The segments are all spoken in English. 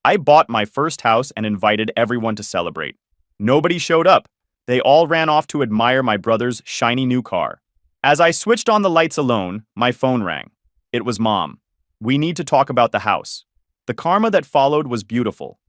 I bought my first house and invited everyone to celebrate. Nobody showed up. They all ran off to admire my brother's shiny new car. As I switched on the lights alone, my phone rang. It was Mom. We need to talk about the house. The karma that followed was beautiful.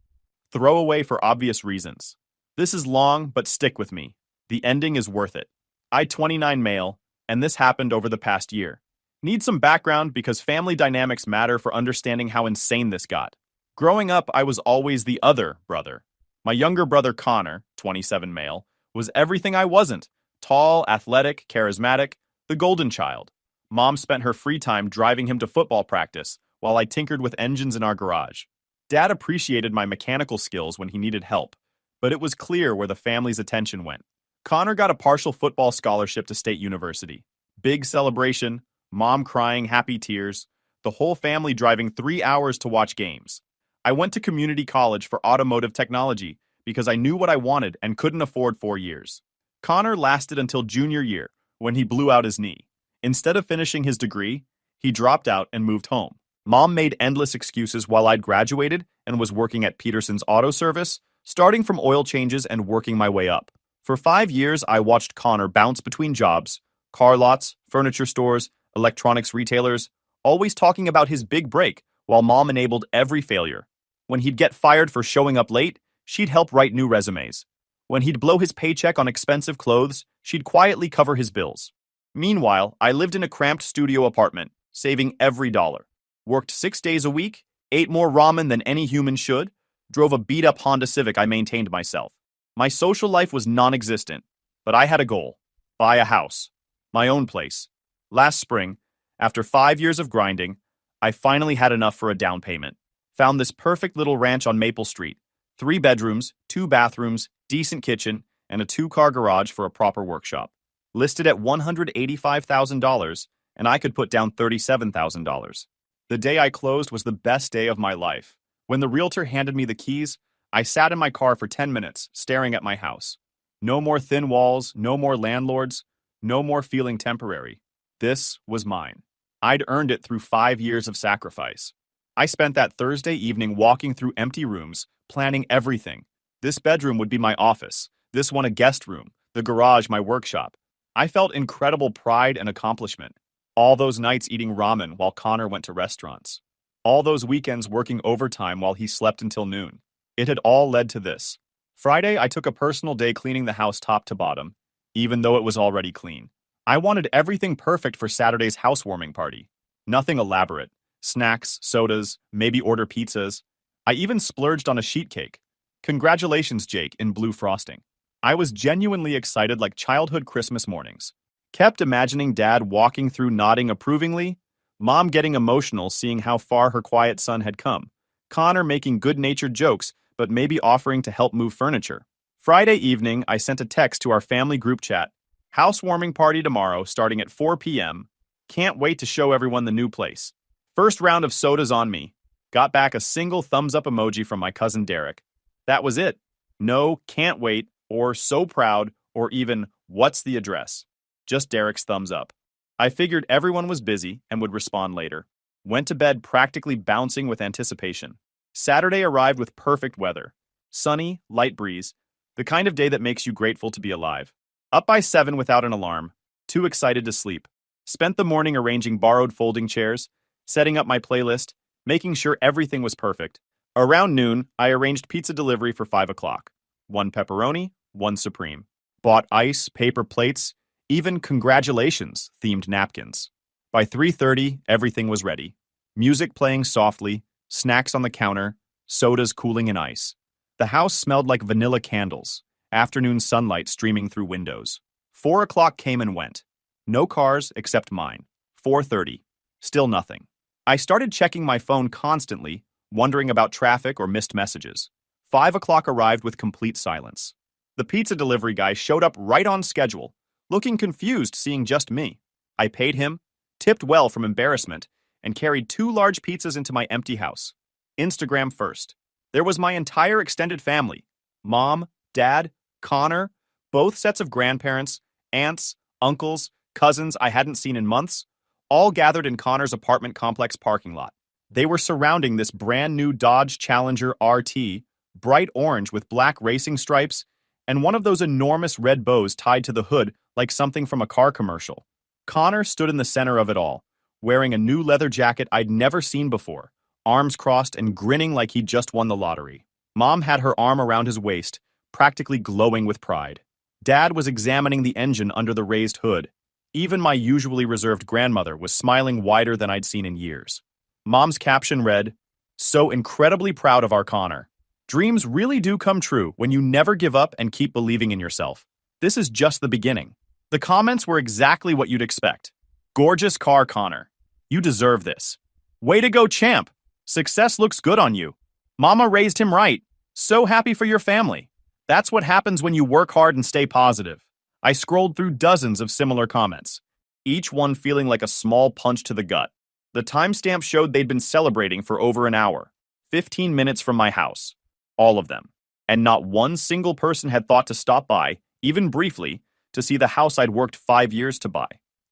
Throwaway for obvious reasons. This is long, but stick with me. The ending is worth it. I 29 male, and this happened over the past year. Need some background because family dynamics matter for understanding how insane this got. Growing up, I was always the other brother. My younger brother Connor, 27 male, was everything I wasn't. Tall, athletic, charismatic, the golden child. Mom spent her free time driving him to football practice while I tinkered with engines in our garage. Dad appreciated my mechanical skills when he needed help, but it was clear where the family's attention went. Connor got a partial football scholarship to State University. Big celebration, Mom crying happy tears, the whole family driving 3 hours to watch games. I went to community college for automotive technology because I knew what I wanted and couldn't afford 4 years. Connor lasted until junior year, when he blew out his knee. Instead of finishing his degree, he dropped out and moved home. Mom made endless excuses while I'd graduated and was working at Peterson's auto service, starting from oil changes and working my way up. For 5 years, I watched Connor bounce between jobs, car lots, furniture stores, electronics retailers, always talking about his big break while Mom enabled every failure. When he'd get fired for showing up late, she'd help write new resumes. When he'd blow his paycheck on expensive clothes, she'd quietly cover his bills. Meanwhile, I lived in a cramped studio apartment, saving every dollar. Worked 6 days a week, ate more ramen than any human should, drove a beat-up Honda Civic I maintained myself. My social life was non-existent, but I had a goal. Buy a house. My own place. Last spring, after 5 years of grinding, I finally had enough for a down payment. Found this perfect little ranch on Maple Street. 3 bedrooms, 2 bathrooms, decent kitchen, and a 2-car garage for a proper workshop. Listed at $185,000, and I could put down $37,000. The day I closed was the best day of my life. When the realtor handed me the keys, I sat in my car for 10 minutes, staring at my house. No more thin walls, no more landlords, no more feeling temporary. This was mine. I'd earned it through 5 years of sacrifice. I spent that Thursday evening walking through empty rooms, planning everything. This bedroom would be my office, this one a guest room, the garage my workshop. I felt incredible pride and accomplishment. All those nights eating ramen while Connor went to restaurants. All those weekends working overtime while he slept until noon. It had all led to this. Friday, I took a personal day cleaning the house top to bottom, even though it was already clean. I wanted everything perfect for Saturday's housewarming party. Nothing elaborate. Snacks, sodas, maybe order pizzas. I even splurged on a sheet cake. Congratulations, Jake, in blue frosting. I was genuinely excited like childhood Christmas mornings. Kept imagining Dad walking through nodding approvingly, Mom getting emotional seeing how far her quiet son had come, Connor making good-natured jokes but maybe offering to help move furniture. Friday evening, I sent a text to our family group chat. Housewarming party tomorrow starting at 4 p.m. Can't wait to show everyone the new place. First round of sodas on me. Got back a single thumbs-up emoji from my cousin Derek. That was it. No, can't wait, or so proud, or even what's the address. Just Derek's thumbs up. I figured everyone was busy and would respond later. Went to bed practically bouncing with anticipation. Saturday arrived with perfect weather. Sunny, light breeze, the kind of day that makes you grateful to be alive. Up by 7 without an alarm, too excited to sleep. Spent the morning arranging borrowed folding chairs, setting up my playlist, making sure everything was perfect. Around noon, I arranged pizza delivery for 5 o'clock. 1 pepperoni, 1 supreme. Bought ice, paper plates, even congratulations themed napkins. By 3:30, everything was ready. Music playing softly, snacks on the counter, sodas cooling in ice. The house smelled like vanilla candles, afternoon sunlight streaming through windows. 4 o'clock came and went. No cars except mine. 4:30. Still nothing. I started checking my phone constantly, wondering about traffic or missed messages. 5 o'clock arrived with complete silence. The pizza delivery guy showed up right on schedule, looking confused seeing just me. I paid him, tipped well from embarrassment, and carried 2 large pizzas into my empty house. Instagram first. There was my entire extended family. Mom, Dad, Connor, both sets of grandparents, aunts, uncles, cousins I hadn't seen in months, all gathered in Connor's apartment complex parking lot. They were surrounding this brand new Dodge Challenger RT, bright orange with black racing stripes, and one of those enormous red bows tied to the hood like something from a car commercial. Connor stood in the center of it all, wearing a new leather jacket I'd never seen before, arms crossed and grinning like he'd just won the lottery. Mom had her arm around his waist, practically glowing with pride. Dad was examining the engine under the raised hood. Even my usually reserved grandmother was smiling wider than I'd seen in years. Mom's caption read, "So incredibly proud of our Connor. Dreams really do come true when you never give up and keep believing in yourself. This is just the beginning." The comments were exactly what you'd expect. "Gorgeous car, Connor. You deserve this. Way to go, champ. Success looks good on you. Mama raised him right. So happy for your family." That's what happens when you work hard and stay positive. I scrolled through dozens of similar comments, each one feeling like a small punch to the gut. The timestamp showed they'd been celebrating for over an hour, 15 minutes from my house. All of them. And not one single person had thought to stop by, even briefly, to see the house I'd worked 5 years to buy.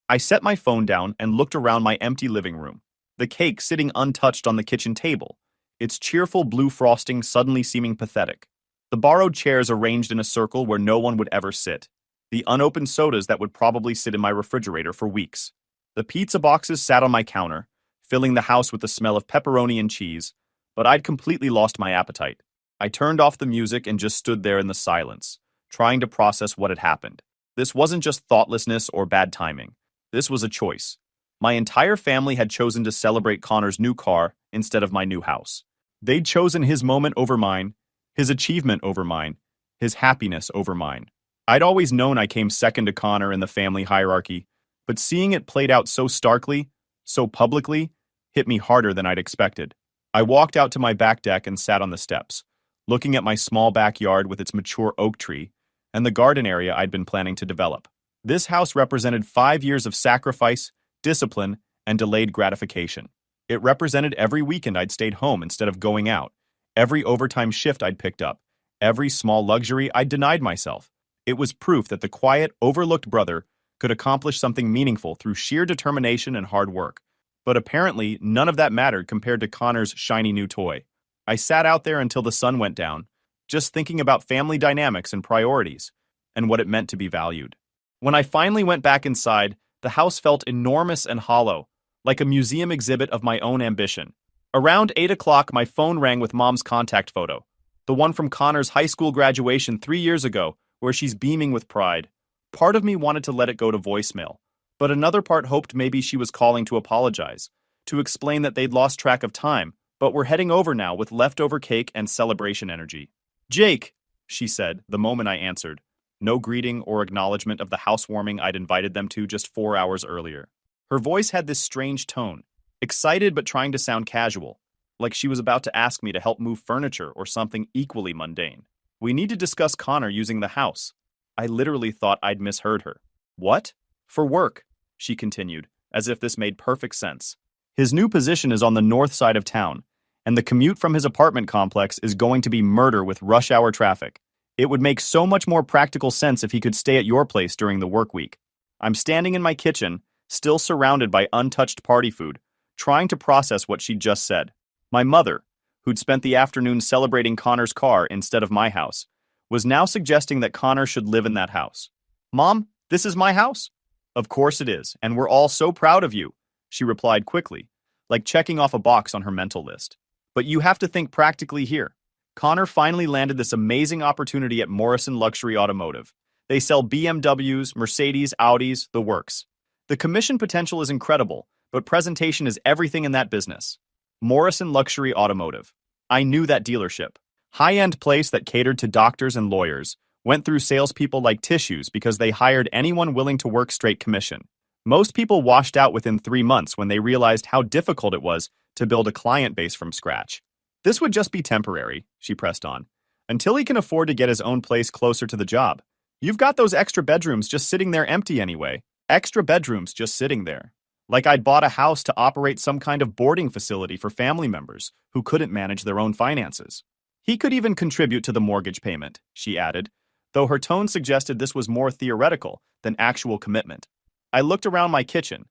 I set my phone down and looked around my empty living room, the cake sitting untouched on the kitchen table, its cheerful blue frosting suddenly seeming pathetic. The borrowed chairs arranged in a circle where no one would ever sit. The unopened sodas that would probably sit in my refrigerator for weeks. The pizza boxes sat on my counter, filling the house with the smell of pepperoni and cheese, but I'd completely lost my appetite. I turned off the music and just stood there in the silence, trying to process what had happened. This wasn't just thoughtlessness or bad timing. This was a choice. My entire family had chosen to celebrate Connor's new car instead of my new house. They'd chosen his moment over mine, his achievement over mine, his happiness over mine. I'd always known I came second to Connor in the family hierarchy, but seeing it played out so starkly, so publicly, hit me harder than I'd expected. I walked out to my back deck and sat on the steps, looking at my small backyard with its mature oak tree and the garden area I'd been planning to develop. This house represented 5 years of sacrifice, discipline, and delayed gratification. It represented every weekend I'd stayed home instead of going out, every overtime shift I'd picked up, every small luxury I'd denied myself. It was proof that the quiet, overlooked brother could accomplish something meaningful through sheer determination and hard work. But apparently, none of that mattered compared to Connor's shiny new toy. I sat out there until the sun went down, just thinking about family dynamics and priorities, and what it meant to be valued. When I finally went back inside, the house felt enormous and hollow, like a museum exhibit of my own ambition. Around 8 o'clock, my phone rang with Mom's contact photo, the one from Connor's high school graduation 3 years ago, where she's beaming with pride. Part of me wanted to let it go to voicemail, but another part hoped maybe she was calling to apologize, to explain that they'd lost track of time, but were heading over now with leftover cake and celebration energy. "Jake," she said, the moment I answered. No greeting or acknowledgement of the housewarming I'd invited them to just 4 hours earlier. Her voice had this strange tone, excited but trying to sound casual, like she was about to ask me to help move furniture or something equally mundane. "We need to discuss Connor using the house." I literally thought I'd misheard her. "What?" "For work," she continued, as if this made perfect sense. "His new position is on the north side of town, and the commute from his apartment complex is going to be murder with rush hour traffic. It would make so much more practical sense if he could stay at your place during the work week." I'm standing in my kitchen, still surrounded by untouched party food, trying to process what she'd just said. My mother, who'd spent the afternoon celebrating Connor's car instead of my house, was now suggesting that Connor should live in that house. "Mom, this is my house." "Of course it is, and we're all so proud of you," she replied quickly, like checking off a box on her mental list. "But you have to think practically here. Connor finally landed this amazing opportunity at Morrison Luxury Automotive. They sell BMWs, Mercedes, Audis, the works. The commission potential is incredible, but presentation is everything in that business. Morrison Luxury Automotive. I knew that dealership. High-end place that catered to doctors and lawyers, went through salespeople like tissues because they hired anyone willing to work straight commission. Most people washed out within 3 months when they realized how difficult it was to build a client base from scratch. "This would just be temporary," she pressed on, "until he can afford to get his own place closer to the job. You've got those extra bedrooms just sitting there empty anyway. Extra bedrooms just sitting there. Like I'd bought a house to operate some kind of boarding facility for family members who couldn't manage their own finances. He could even contribute to the mortgage payment," she added, though her tone suggested this was more theoretical than actual commitment. I looked around my kitchen,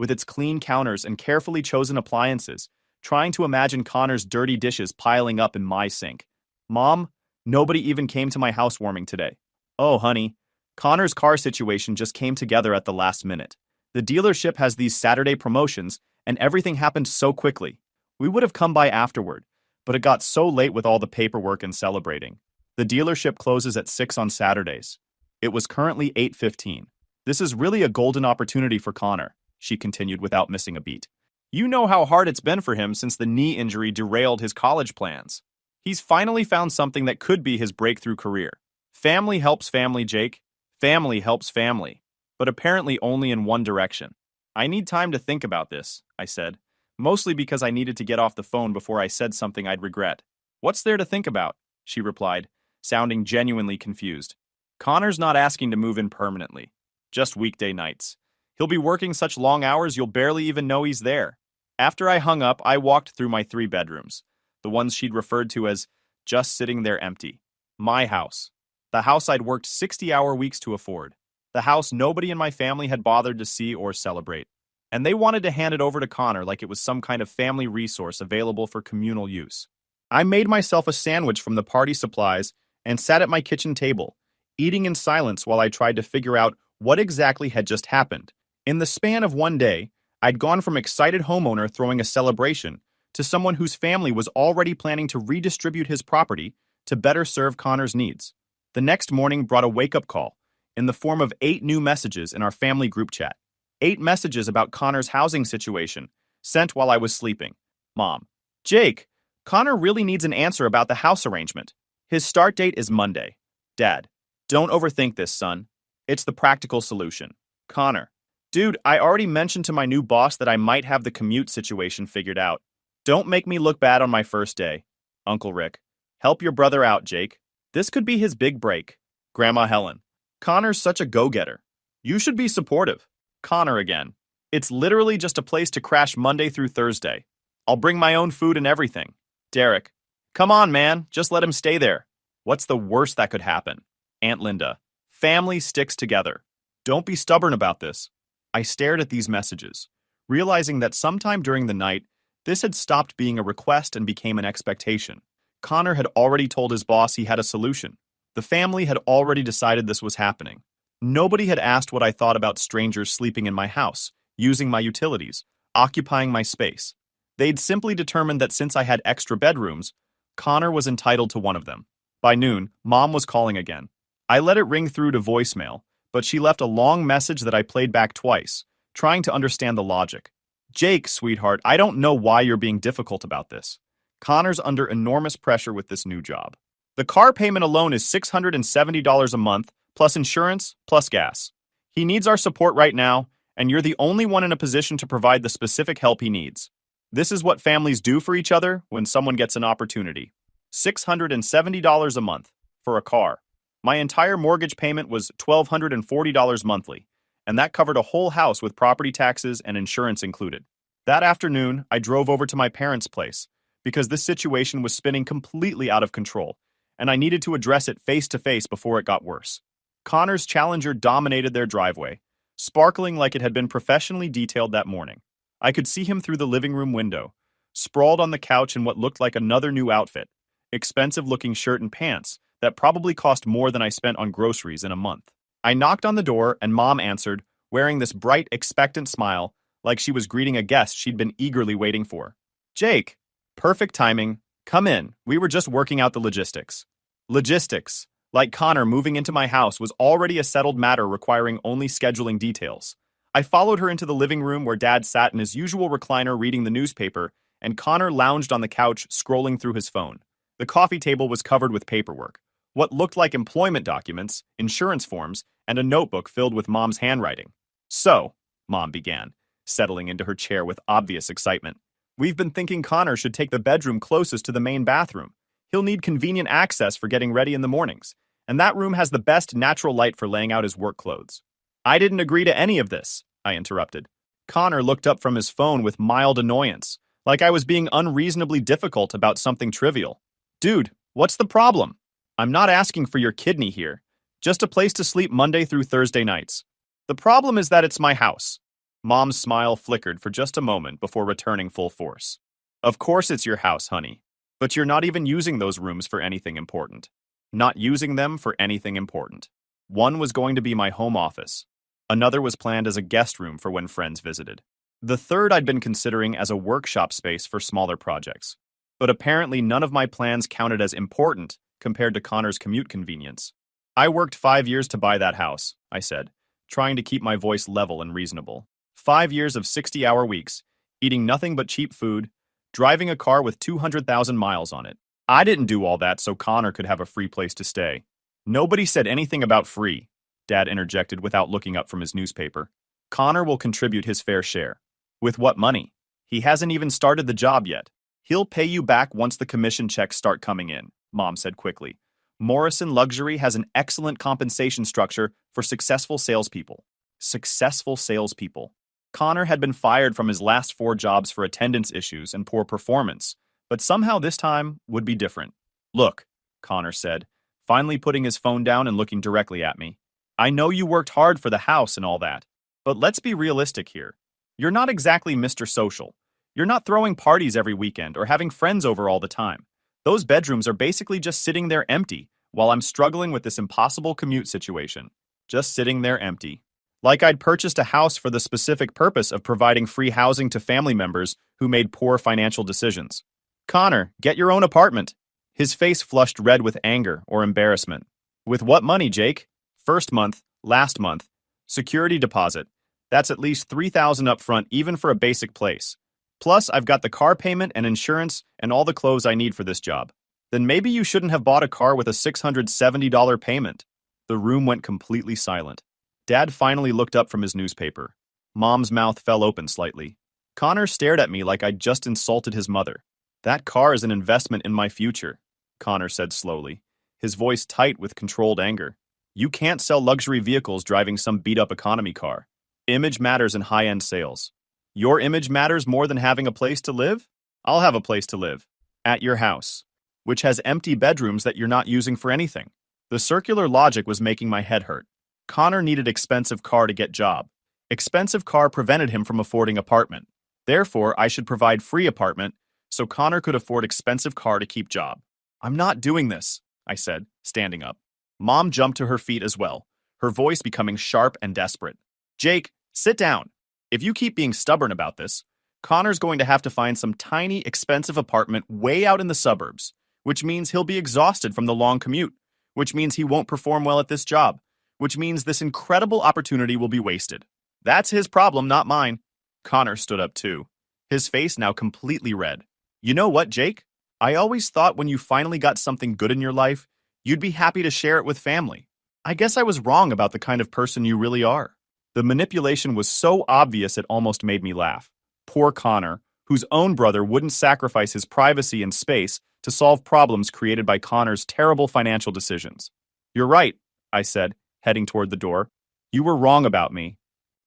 with its clean counters and carefully chosen appliances, trying to imagine Connor's dirty dishes piling up in my sink. Mom, nobody even came to my housewarming today. Oh, honey, Connor's car situation just came together at the last minute. The dealership has these Saturday promotions, and everything happened so quickly. We would have come by afterward, but it got so late with all the paperwork and celebrating. The dealership closes at 6 on Saturdays. It was currently 8:15. This is really a golden opportunity for Connor, she continued without missing a beat. You know how hard it's been for him since the knee injury derailed his college plans. He's finally found something that could be his breakthrough career. Family helps family, Jake. Family helps family. But apparently only in one direction. I need time to think about this, I said, mostly because I needed to get off the phone before I said something I'd regret. What's there to think about? She replied, sounding genuinely confused. Connor's not asking to move in permanently. Just weekday nights. He'll be working such long hours you'll barely even know he's there. After I hung up, I walked through my 3 bedrooms, the ones she'd referred to as just sitting there empty. My house. The house I'd worked 60-hour weeks to afford. The house nobody in my family had bothered to see or celebrate. And they wanted to hand it over to Connor like it was some kind of family resource available for communal use. I made myself a sandwich from the party supplies and sat at my kitchen table, eating in silence while I tried to figure out what exactly had just happened. In the span of one day, I'd gone from excited homeowner throwing a celebration to someone whose family was already planning to redistribute his property to better serve Connor's needs. The next morning brought a wake-up call in the form of 8 new messages in our family group chat. 8 messages about Connor's housing situation, sent while I was sleeping. Mom. Jake, Connor really needs an answer about the house arrangement. His start date is Monday. Dad. Don't overthink this, son. It's the practical solution. Connor. Dude, I already mentioned to my new boss that I might have the commute situation figured out. Don't make me look bad on my first day. Uncle Rick. Help your brother out, Jake. This could be his big break. Grandma Helen. Connor's such a go-getter. You should be supportive. Connor again. It's literally just a place to crash Monday through Thursday. I'll bring my own food and everything. Derek. Come on, man. Just let him stay there. What's the worst that could happen? Aunt Linda. Family sticks together. Don't be stubborn about this. I stared at these messages, realizing that sometime during the night, this had stopped being a request and became an expectation. Connor had already told his boss he had a solution. The family had already decided this was happening. Nobody had asked what I thought about strangers sleeping in my house, using my utilities, occupying my space. They'd simply determined that since I had extra bedrooms, Connor was entitled to one of them. By noon, Mom was calling again. I let it ring through to voicemail, but she left a long message that I played back twice, trying to understand the logic. Jake, sweetheart, I don't know why you're being difficult about this. Connor's under enormous pressure with this new job. The car payment alone is $670 a month, plus insurance, plus gas. He needs our support right now, and you're the only one in a position to provide the specific help he needs. This is what families do for each other when someone gets an opportunity. $670 a month for a car. My entire mortgage payment was $1,240 monthly, and that covered a whole house with property taxes and insurance included. That afternoon, I drove over to my parents' place because this situation was spinning completely out of control, and I needed to address it face to face before it got worse. Connor's Challenger dominated their driveway, sparkling like it had been professionally detailed that morning. I could see him through the living room window, sprawled on the couch in what looked like another new outfit, expensive-looking shirt and pants that probably cost more than I spent on groceries in a month. I knocked on the door, and Mom answered, wearing this bright, expectant smile like she was greeting a guest she'd been eagerly waiting for. Jake. Perfect timing. Come in. We were just working out the logistics. Logistics. Like Connor moving into my house was already a settled matter requiring only scheduling details. I followed her into the living room where Dad sat in his usual recliner reading the newspaper, and Connor lounged on the couch scrolling through his phone. The coffee table was covered with paperwork. What looked like employment documents, insurance forms, and a notebook filled with Mom's handwriting. So, Mom began, settling into her chair with obvious excitement. We've been thinking Connor should take the bedroom closest to the main bathroom. He'll need convenient access for getting ready in the mornings, and that room has the best natural light for laying out his work clothes. I didn't agree to any of this, I interrupted. Connor looked up from his phone with mild annoyance, like I was being unreasonably difficult about something trivial. Dude, what's the problem? I'm not asking for your kidney here, just a place to sleep Monday through Thursday nights. The problem is that it's my house. Mom's smile flickered for just a moment before returning full force. Of course it's your house, honey. But you're not even using those rooms for anything important. Not using them for anything important. One was going to be my home office. Another was planned as a guest room for when friends visited. The third I'd been considering as a workshop space for smaller projects. But apparently none of my plans counted as important compared to Connor's commute convenience. I worked 5 years to buy that house, I said, trying to keep my voice level and reasonable. 5 years of 60-hour weeks, eating nothing but cheap food, driving a car with 200,000 miles on it. I didn't do all that so Connor could have a free place to stay. Nobody said anything about free, Dad interjected without looking up from his newspaper. Connor will contribute his fair share. With what money? He hasn't even started the job yet. He'll pay you back once the commission checks start coming in, Mom said quickly. Morrison Luxury has an excellent compensation structure for successful salespeople. Successful salespeople. Connor had been fired from his last 4 jobs for attendance issues and poor performance, but somehow this time would be different. Look, Connor said, finally putting his phone down and looking directly at me. I know you worked hard for the house and all that, but let's be realistic here. You're not exactly Mr. Social. You're not throwing parties every weekend or having friends over all the time. Those bedrooms are basically just sitting there empty while I'm struggling with this impossible commute situation. Just sitting there empty. Like I'd purchased a house for the specific purpose of providing free housing to family members who made poor financial decisions. Connor, get your own apartment. His face flushed red with anger or embarrassment. With what money, Jake? First month, last month. Security deposit. That's at least $3,000 up front even for a basic place. Plus, I've got the car payment and insurance and all the clothes I need for this job. Then maybe you shouldn't have bought a car with a $670 payment. The room went completely silent. Dad finally looked up from his newspaper. Mom's mouth fell open slightly. Connor stared at me like I'd just insulted his mother. That car is an investment in my future, Connor said slowly, his voice tight with controlled anger. You can't sell luxury vehicles driving some beat-up economy car. Image matters in high-end sales. Your image matters more than having a place to live? I'll have a place to live. At your house. Which has empty bedrooms that you're not using for anything. The circular logic was making my head hurt. Connor needed expensive car to get job. Expensive car prevented him from affording apartment. Therefore, I should provide free apartment so Connor could afford expensive car to keep job. I'm not doing this, I said, standing up. Mom jumped to her feet as well, her voice becoming sharp and desperate. Jake, sit down. If you keep being stubborn about this, Connor's going to have to find some tiny, expensive apartment way out in the suburbs, which means he'll be exhausted from the long commute, which means he won't perform well at this job, which means this incredible opportunity will be wasted. That's his problem, not mine. Connor stood up too, his face now completely red. You know what, Jake? I always thought when you finally got something good in your life, you'd be happy to share it with family. I guess I was wrong about the kind of person you really are. The manipulation was so obvious it almost made me laugh. Poor Connor, whose own brother wouldn't sacrifice his privacy and space to solve problems created by Connor's terrible financial decisions. You're right, I said, heading toward the door. You were wrong about me.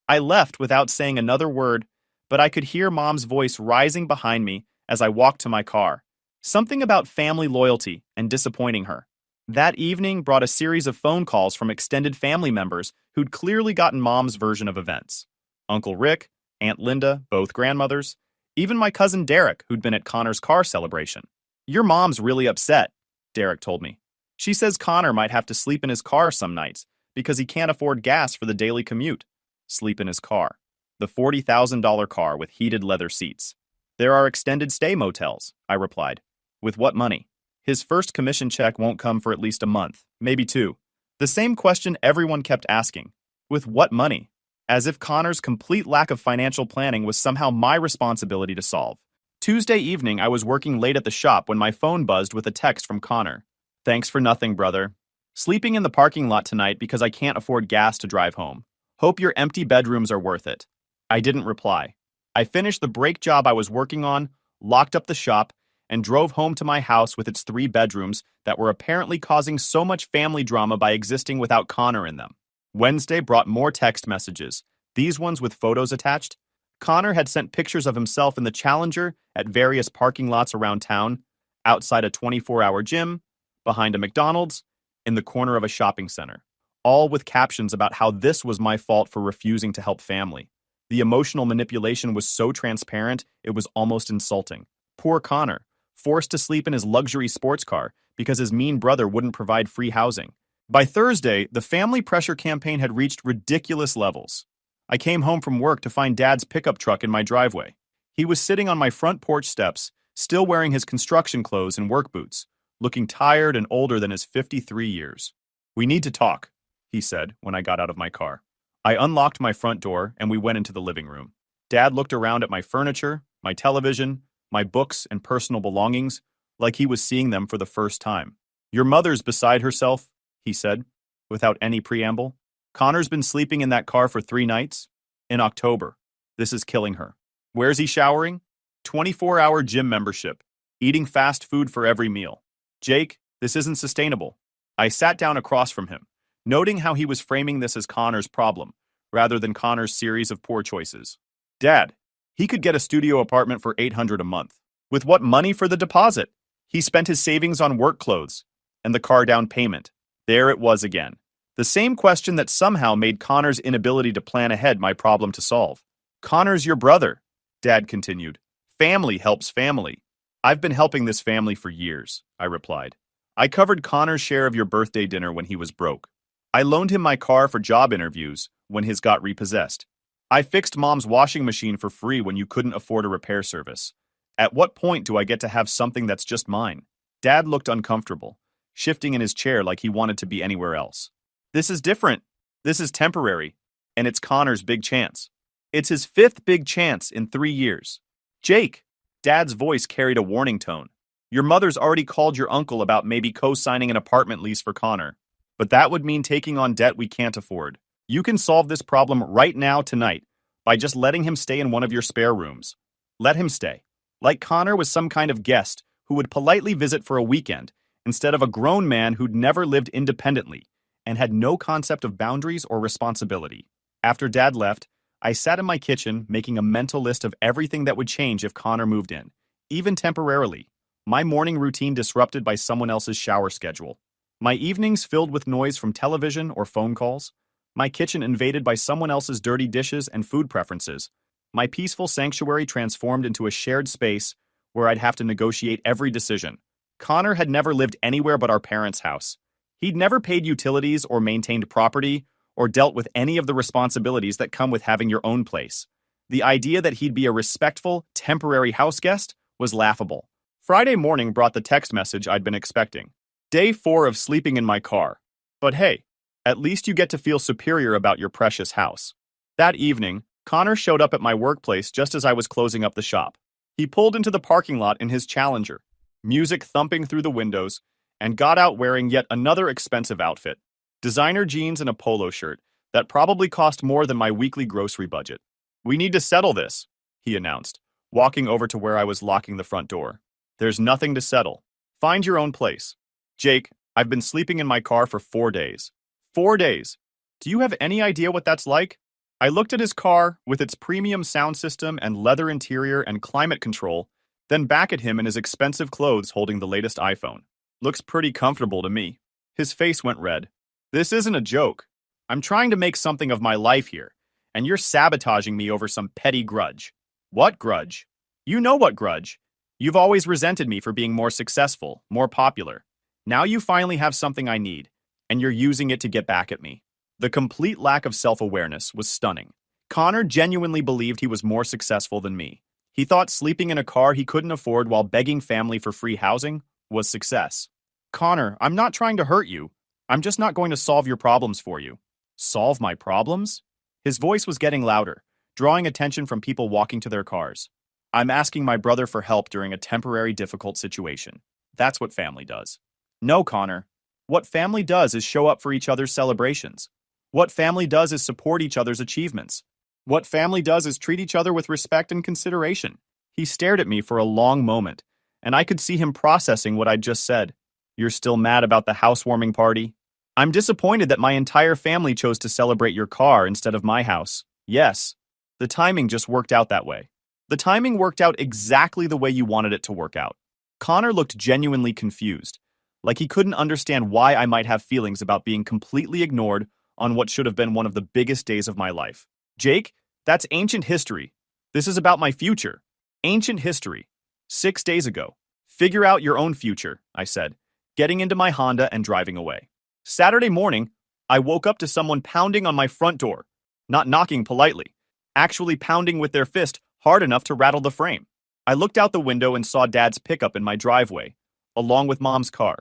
I left without saying another word, but I could hear Mom's voice rising behind me as I walked to my car. Something about family loyalty and disappointing her. That evening brought a series of phone calls from extended family members who'd clearly gotten Mom's version of events. Uncle Rick, Aunt Linda, both grandmothers, even my cousin Derek, who'd been at Connor's car celebration. Your mom's really upset, Derek told me. She says Connor might have to sleep in his car some nights because he can't afford gas for the daily commute. Sleep in his car. The $40,000 car with heated leather seats. There are extended stay motels, I replied. With what money? His first commission check won't come for at least a month, maybe 2. The same question everyone kept asking. With what money? As if Connor's complete lack of financial planning was somehow my responsibility to solve. Tuesday evening, I was working late at the shop when my phone buzzed with a text from Connor. Thanks for nothing, brother. Sleeping in the parking lot tonight because I can't afford gas to drive home. Hope your empty bedrooms are worth it. I didn't reply. I finished the brake job I was working on, locked up the shop, and drove home to my house with its 3 bedrooms that were apparently causing so much family drama by existing without Connor in them. Wednesday brought more text messages, these ones with photos attached. Connor had sent pictures of himself in the Challenger at various parking lots around town, outside a 24-hour gym, behind a McDonald's, in the corner of a shopping center, all with captions about how this was my fault for refusing to help family. The emotional manipulation was so transparent, it was almost insulting. Poor Connor, forced to sleep in his luxury sports car because his mean brother wouldn't provide free housing. By Thursday, the family pressure campaign had reached ridiculous levels. I came home from work to find Dad's pickup truck in my driveway. He was sitting on my front porch steps, still wearing his construction clothes and work boots, looking tired and older than his 53 years. "We need to talk," he said when I got out of my car. I unlocked my front door and we went into the living room. Dad looked around at my furniture, my television, my books and personal belongings, like he was seeing them for the first time. "Your mother's beside herself," he said, without any preamble. "Connor's been sleeping in that car for 3 nights. In October. This is killing her. Where's he showering? 24-hour gym membership. Eating fast food for every meal. Jake, this isn't sustainable." I sat down across from him, noting how he was framing this as Connor's problem, rather than Connor's series of poor choices. "Dad, he could get a studio apartment for $800 a month. With what money for the deposit? He spent his savings on work clothes and the car down payment." There it was again. The same question that somehow made Connor's inability to plan ahead my problem to solve. "Connor's your brother," Dad continued. "Family helps family." "I've been helping this family for years," I replied. "I covered Connor's share of your birthday dinner when he was broke. I loaned him my car for job interviews when his got repossessed. I fixed Mom's washing machine for free when you couldn't afford a repair service. At what point do I get to have something that's just mine?" Dad looked uncomfortable, shifting in his chair like he wanted to be anywhere else. "This is different. This is temporary. And it's Connor's big chance. It's his 5th big chance in 3 years. Jake," Dad's voice carried a warning tone. "Your mother's already called your uncle about maybe co-signing an apartment lease for Connor. But that would mean taking on debt we can't afford. You can solve this problem right now tonight by just letting him stay in one of your spare rooms. Let him stay. Like Connor was some kind of guest who would politely visit for a weekend instead of a grown man who'd never lived independently and had no concept of boundaries or responsibility." After Dad left, I sat in my kitchen making a mental list of everything that would change if Connor moved in, even temporarily. My morning routine disrupted by someone else's shower schedule. My evenings filled with noise from television or phone calls. My kitchen invaded by someone else's dirty dishes and food preferences. My peaceful sanctuary transformed into a shared space where I'd have to negotiate every decision. Connor had never lived anywhere but our parents' house. He'd never paid utilities or maintained property or dealt with any of the responsibilities that come with having your own place. The idea that he'd be a respectful, temporary house guest was laughable. Friday morning brought the text message I'd been expecting. Day 4 of sleeping in my car. But hey, at least you get to feel superior about your precious house. That evening, Connor showed up at my workplace just as I was closing up the shop. He pulled into the parking lot in his Challenger, music thumping through the windows, and got out wearing yet another expensive outfit. Designer jeans and a polo shirt that probably cost more than my weekly grocery budget. "We need to settle this," he announced, walking over to where I was locking the front door. "There's nothing to settle. Find your own place. Jake, I've been sleeping in my car for 4 days. 4 days. Do you have any idea what that's like?" I looked at his car with its premium sound system and leather interior and climate control, then back at him in his expensive clothes holding the latest iPhone. "Looks pretty comfortable to me." His face went red. "This isn't a joke. I'm trying to make something of my life here, and you're sabotaging me over some petty grudge." "What grudge?" "You know what grudge. You've always resented me for being more successful, more popular. Now you finally have something I need, and you're using it to get back at me." The complete lack of self-awareness was stunning. Connor genuinely believed he was more successful than me. He thought sleeping in a car he couldn't afford while begging family for free housing was success. "Connor, I'm not trying to hurt you. I'm just not going to solve your problems for you." "Solve my problems?" His voice was getting louder, drawing attention from people walking to their cars. "I'm asking my brother for help during a temporary difficult situation. That's what family does." "No, Connor. What family does is show up for each other's celebrations. What family does is support each other's achievements. What family does is treat each other with respect and consideration." He stared at me for a long moment, and I could see him processing what I'd just said. "You're still mad about the housewarming party?" "I'm disappointed that my entire family chose to celebrate your car instead of my house." "Yes. The timing just worked out that way." "The timing worked out exactly the way you wanted it to work out." Connor looked genuinely confused, like he couldn't understand why I might have feelings about being completely ignored on what should have been one of the biggest days of my life. "Jake, That's ancient history. This is about my future. Ancient history. 6 days ago. Figure out your own future, I said, getting into my Honda and driving away. Saturday morning, I woke up to someone pounding on my front door. Not knocking politely, actually pounding with their fist hard enough to rattle the frame. I looked out the window and saw Dad's pickup in my driveway, along with Mom's car,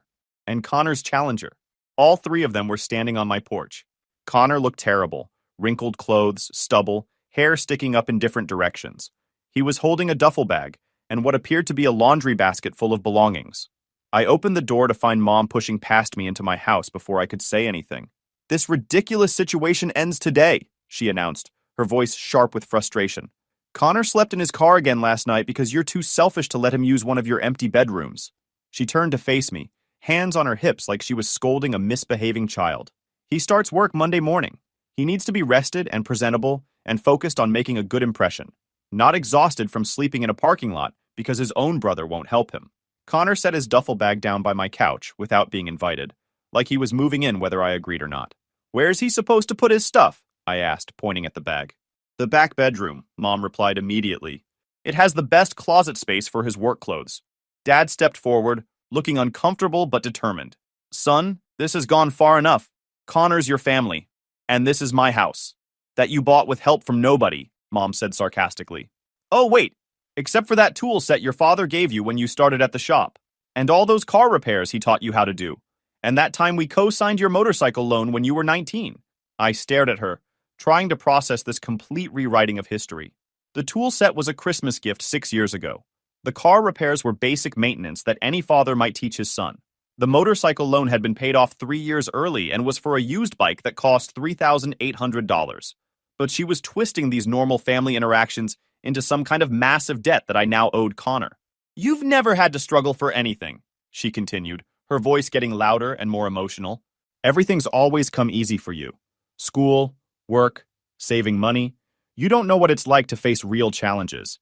and Connor's Challenger. All three of them were standing on my porch. Connor looked terrible, wrinkled clothes, stubble, hair sticking up in different directions. He was holding a duffel bag and what appeared to be a laundry basket full of belongings. I opened the door to find Mom pushing past me into my house before I could say anything. "This ridiculous situation ends today," she announced, her voice sharp with frustration. "Connor slept in his car again last night because you're too selfish to let him use one of your empty bedrooms." She turned to face me, hands on her hips like she was scolding a misbehaving child. "He starts work Monday morning. He needs to be rested and presentable and focused on making a good impression, not exhausted from sleeping in a parking lot because his own brother won't help him." Connor set his duffel bag down by my couch without being invited, like he was moving in whether I agreed or not. "Where's he supposed to put his stuff?" I asked, pointing at the bag. "The back bedroom," Mom replied immediately. "It has the best closet space for his work clothes." Dad stepped forward, looking uncomfortable but determined. "Son, this has gone far enough. Connor's your family, and this is my house. That you bought with help from nobody," Mom said sarcastically. "Oh, wait, except for that tool set your father gave you when you started at the shop, and all those car repairs he taught you how to do, and that time we co-signed your motorcycle loan when you were 19. I stared at her, trying to process this complete rewriting of history. The tool set was a Christmas gift 6 years ago. The car repairs were basic maintenance that any father might teach his son. The motorcycle loan had been paid off 3 years early and was for a used bike that cost $3,800. But she was twisting these normal family interactions into some kind of massive debt that I now owed Connor. "You've never had to struggle for anything," she continued, her voice getting louder and more emotional. "Everything's always come easy for you. School, work, saving money. You don't know what it's like to face real challenges.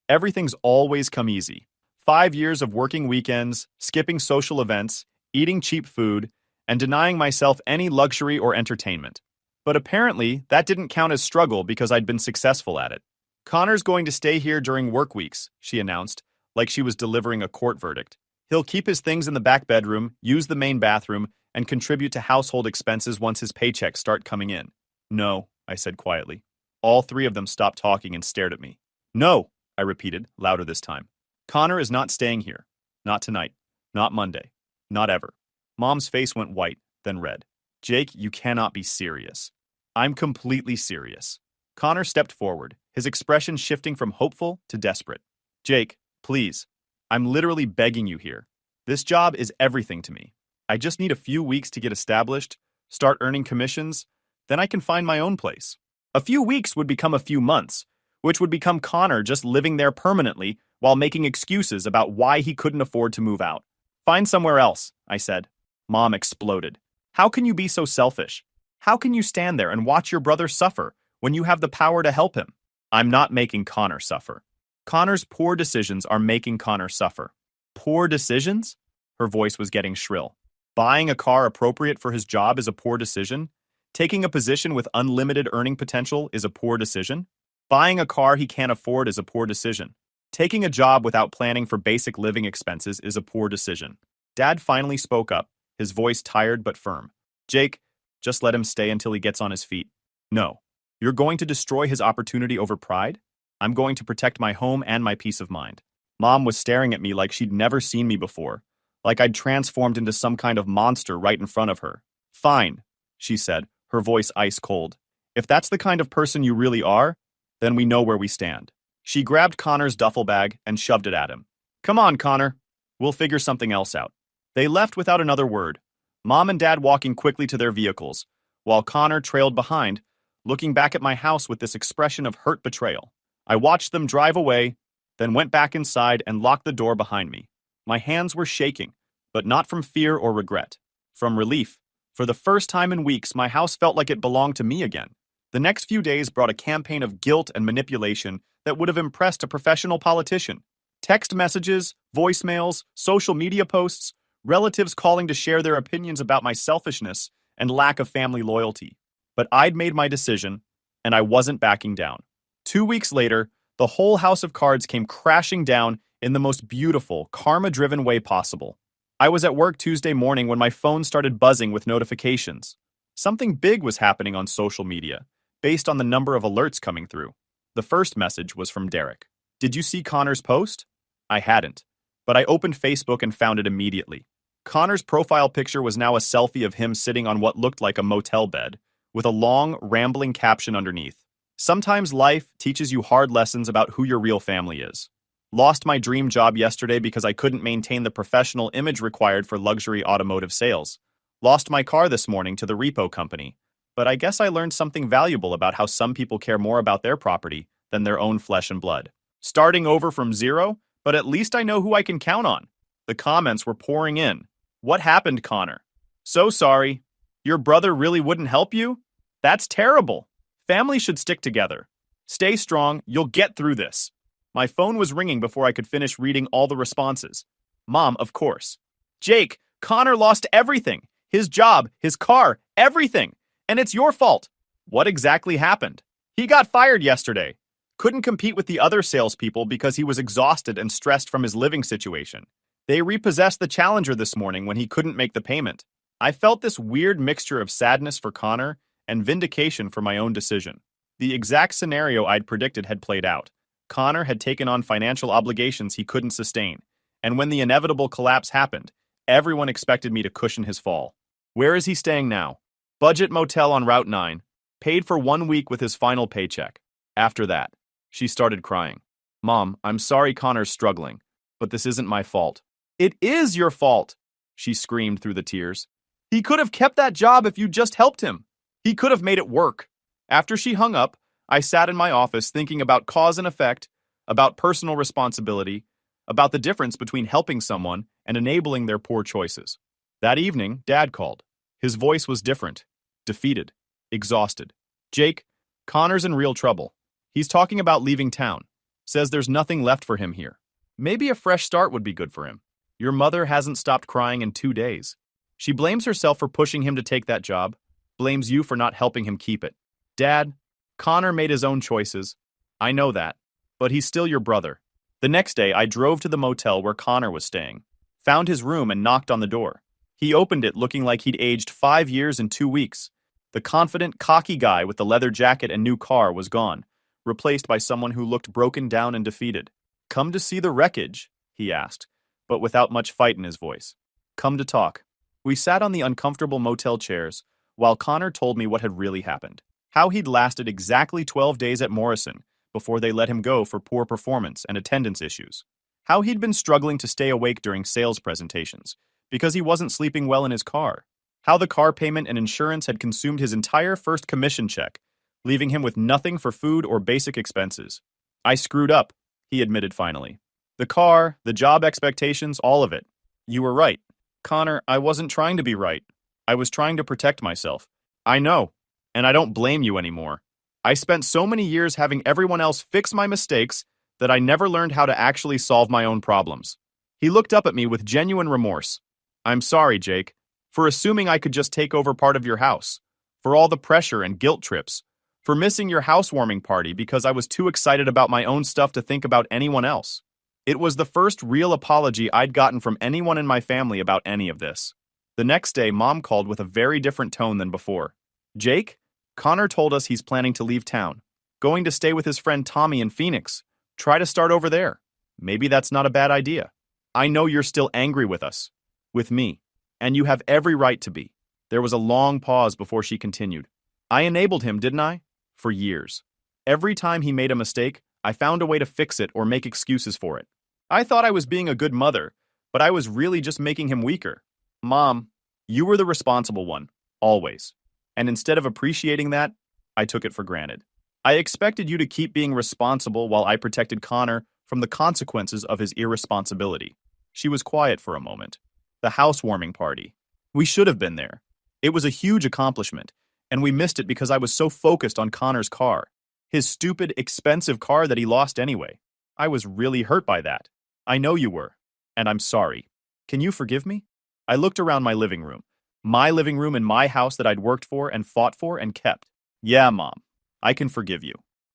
Everything's always come easy. 5 years of working weekends, skipping social events, eating cheap food, and denying myself any luxury or entertainment. But apparently, that didn't count as struggle because I'd been successful at it. Connor's going to stay here during work weeks," she announced, like she was delivering a court verdict. "He'll keep his things in the back bedroom, use the main bathroom, and contribute to household expenses once his paychecks start coming in." "No," I said quietly. All three of them stopped talking and stared at me. "No," I repeated, louder this time. "Connor is not staying here. Not tonight. Not Monday. Not ever." Mom's face went white, then red. "Jake, you cannot be serious." "I'm completely serious." Connor stepped forward, his expression shifting from hopeful to desperate. "Jake, please. I'm literally begging you here. This job is everything to me. I just need a few weeks to get established, start earning commissions, then I can find my own place. A few weeks would become a few months, which would become Connor just living there permanently while making excuses about why he couldn't afford to move out. Find somewhere else," I said. Mom exploded. "How can you be so selfish? How can you stand there and watch your brother suffer when you have the power to help him?" "I'm not making Connor suffer. Connor's poor decisions are making Connor suffer." "Poor decisions?" Her voice was getting shrill. "Buying a car appropriate for his job is a poor decision? Taking a position with unlimited earning potential is a poor decision? Buying a car he can't afford is a poor decision. Taking a job without planning for basic living expenses is a poor decision." Dad finally spoke up, his voice tired but firm. "Jake, just let him stay until he gets on his feet. No. You're going to destroy his opportunity over pride? I'm going to protect my home and my peace of mind." Mom was staring at me like she'd never seen me before, like I'd transformed into some kind of monster right in front of her. "Fine," she said, her voice ice cold. "If that's the kind of person you really are, then we know where we stand." She grabbed Connor's duffel bag and shoved it at him. "Come on, Connor. We'll figure something else out." They left without another word, Mom and Dad walking quickly to their vehicles, while Connor trailed behind, looking back at my house with this expression of hurt betrayal. I watched them drive away, then went back inside and locked the door behind me. My hands were shaking, but not from fear or regret. From relief. For the first time in weeks, my house felt like it belonged to me again. The next few days brought a campaign of guilt and manipulation that would have impressed a professional politician. Text messages, voicemails, social media posts, relatives calling to share their opinions about my selfishness and lack of family loyalty. But I'd made my decision, and I wasn't backing down. 2 weeks later, the whole house of cards came crashing down in the most beautiful, karma-driven way possible. I was at work Tuesday morning when my phone started buzzing with notifications. Something big was happening on social media, based on the number of alerts coming through. The first message was from Derek. Did you see Connor's post? I hadn't, but I opened Facebook and found it immediately. Connor's profile picture was now a selfie of him sitting on what looked like a motel bed, with a long, rambling caption underneath. Sometimes life teaches you hard lessons about who your real family is. Lost my dream job yesterday because I couldn't maintain the professional image required for luxury automotive sales. Lost my car this morning to the repo company. But I guess I learned something valuable about how some people care more about their property than their own flesh and blood. Starting over from zero, but at least I know who I can count on. The comments were pouring in. What happened, Connor? So sorry. Your brother really wouldn't help you? That's terrible. Family should stick together. Stay strong, you'll get through this. My phone was ringing before I could finish reading all the responses. Mom, of course. Jake, Connor lost everything. His job, his car, everything. And it's your fault. What exactly happened? He got fired yesterday. Couldn't compete with the other salespeople because he was exhausted and stressed from his living situation. They repossessed the Challenger this morning when he couldn't make the payment. I felt this weird mixture of sadness for Connor and vindication for my own decision. The exact scenario I'd predicted had played out. Connor had taken on financial obligations he couldn't sustain, and when the inevitable collapse happened, everyone expected me to cushion his fall. Where is he staying now? Budget motel on Route 9, paid for 1 week with his final paycheck. After that, she started crying. Mom, I'm sorry Connor's struggling, but this isn't my fault. It is your fault, she screamed through the tears. He could have kept that job if you just helped him. He could have made it work. After she hung up, I sat in my office thinking about cause and effect, about personal responsibility, about the difference between helping someone and enabling their poor choices. That evening, Dad called. His voice was different, defeated, exhausted. Jake, Connor's in real trouble. He's talking about leaving town. Says there's nothing left for him here. Maybe a fresh start would be good for him. Your mother hasn't stopped crying in 2 days. She blames herself for pushing him to take that job, blames you for not helping him keep it. Dad, Connor made his own choices. I know that, but he's still your brother. The next day, I drove to the motel where Connor was staying, found his room and knocked on the door. He opened it looking like he'd aged 5 years in 2 weeks. The confident, cocky guy with the leather jacket and new car was gone, replaced by someone who looked broken down and defeated. Come to see the wreckage, he asked, but without much fight in his voice. Come to talk. We sat on the uncomfortable motel chairs while Connor told me what had really happened. How he'd lasted exactly 12 days at Morrison before they let him go for poor performance and attendance issues. How he'd been struggling to stay awake during sales presentations because he wasn't sleeping well in his car. How the car payment and insurance had consumed his entire first commission check, leaving him with nothing for food or basic expenses. I screwed up, he admitted finally. The car, the job expectations, all of it. You were right. Connor, I wasn't trying to be right. I was trying to protect myself. I know, and I don't blame you anymore. I spent so many years having everyone else fix my mistakes that I never learned how to actually solve my own problems. He looked up at me with genuine remorse. I'm sorry, Jake, for assuming I could just take over part of your house, for all the pressure and guilt trips, for missing your housewarming party because I was too excited about my own stuff to think about anyone else. It was the first real apology I'd gotten from anyone in my family about any of this. The next day, Mom called with a very different tone than before. Jake, Connor told us he's planning to leave town, going to stay with his friend Tommy in Phoenix. Try to start over there. Maybe that's not a bad idea. I know you're still angry with us, with me, and you have every right to be. There was a long pause before she continued. I enabled him, didn't I? For years. Every time he made a mistake, I found a way to fix it or make excuses for it. I thought I was being a good mother, but I was really just making him weaker. Mom, you were the responsible one, always. And instead of appreciating that, I took it for granted. I expected you to keep being responsible while I protected Connor from the consequences of his irresponsibility. She was quiet for a moment. The housewarming party. We should have been there. It was a huge accomplishment, and we missed it because I was so focused on Connor's car. His stupid, expensive car that he lost anyway. I was really hurt by that. I know you were, and I'm sorry. Can you forgive me? I looked around my living room in my house that I'd worked for and fought for and kept. Yeah, Mom, I can forgive you.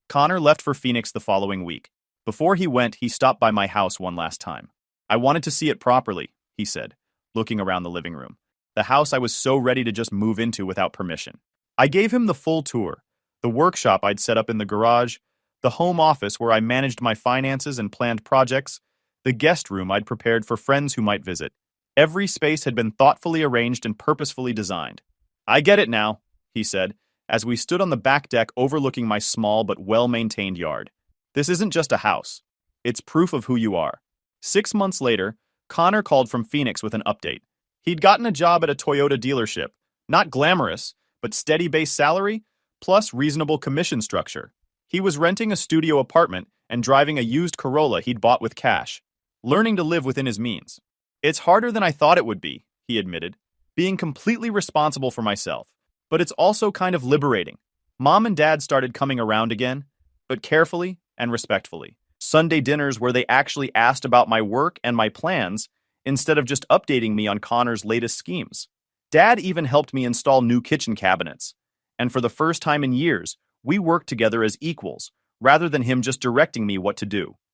Connor left for Phoenix the following week. Before he went, he stopped by my house one last time. I wanted to see it properly, he said, looking around the living room. The house I was so ready to just move into without permission. I gave him the full tour. The workshop I'd set up in the garage, the home office where I managed my finances and planned projects, the guest room I'd prepared for friends who might visit. Every space had been thoughtfully arranged and purposefully designed. I get it now, he said, as we stood on the back deck overlooking my small but well-maintained yard. This isn't just a house. It's proof of who you are. 6 months later, Connor called from Phoenix with an update. He'd gotten a job at a Toyota dealership. Not glamorous, but steady base salary, plus reasonable commission structure. He was renting a studio apartment and driving a used Corolla he'd bought with cash, learning to live within his means. It's harder than I thought it would be, he admitted, being completely responsible for myself. But it's also kind of liberating. Mom and Dad started coming around again, but carefully and respectfully. Sunday dinners where they actually asked about my work and my plans instead of just updating me on Connor's latest schemes. Dad even helped me install new kitchen cabinets. And for the first time in years, we worked together as equals, rather than him just directing me what to do.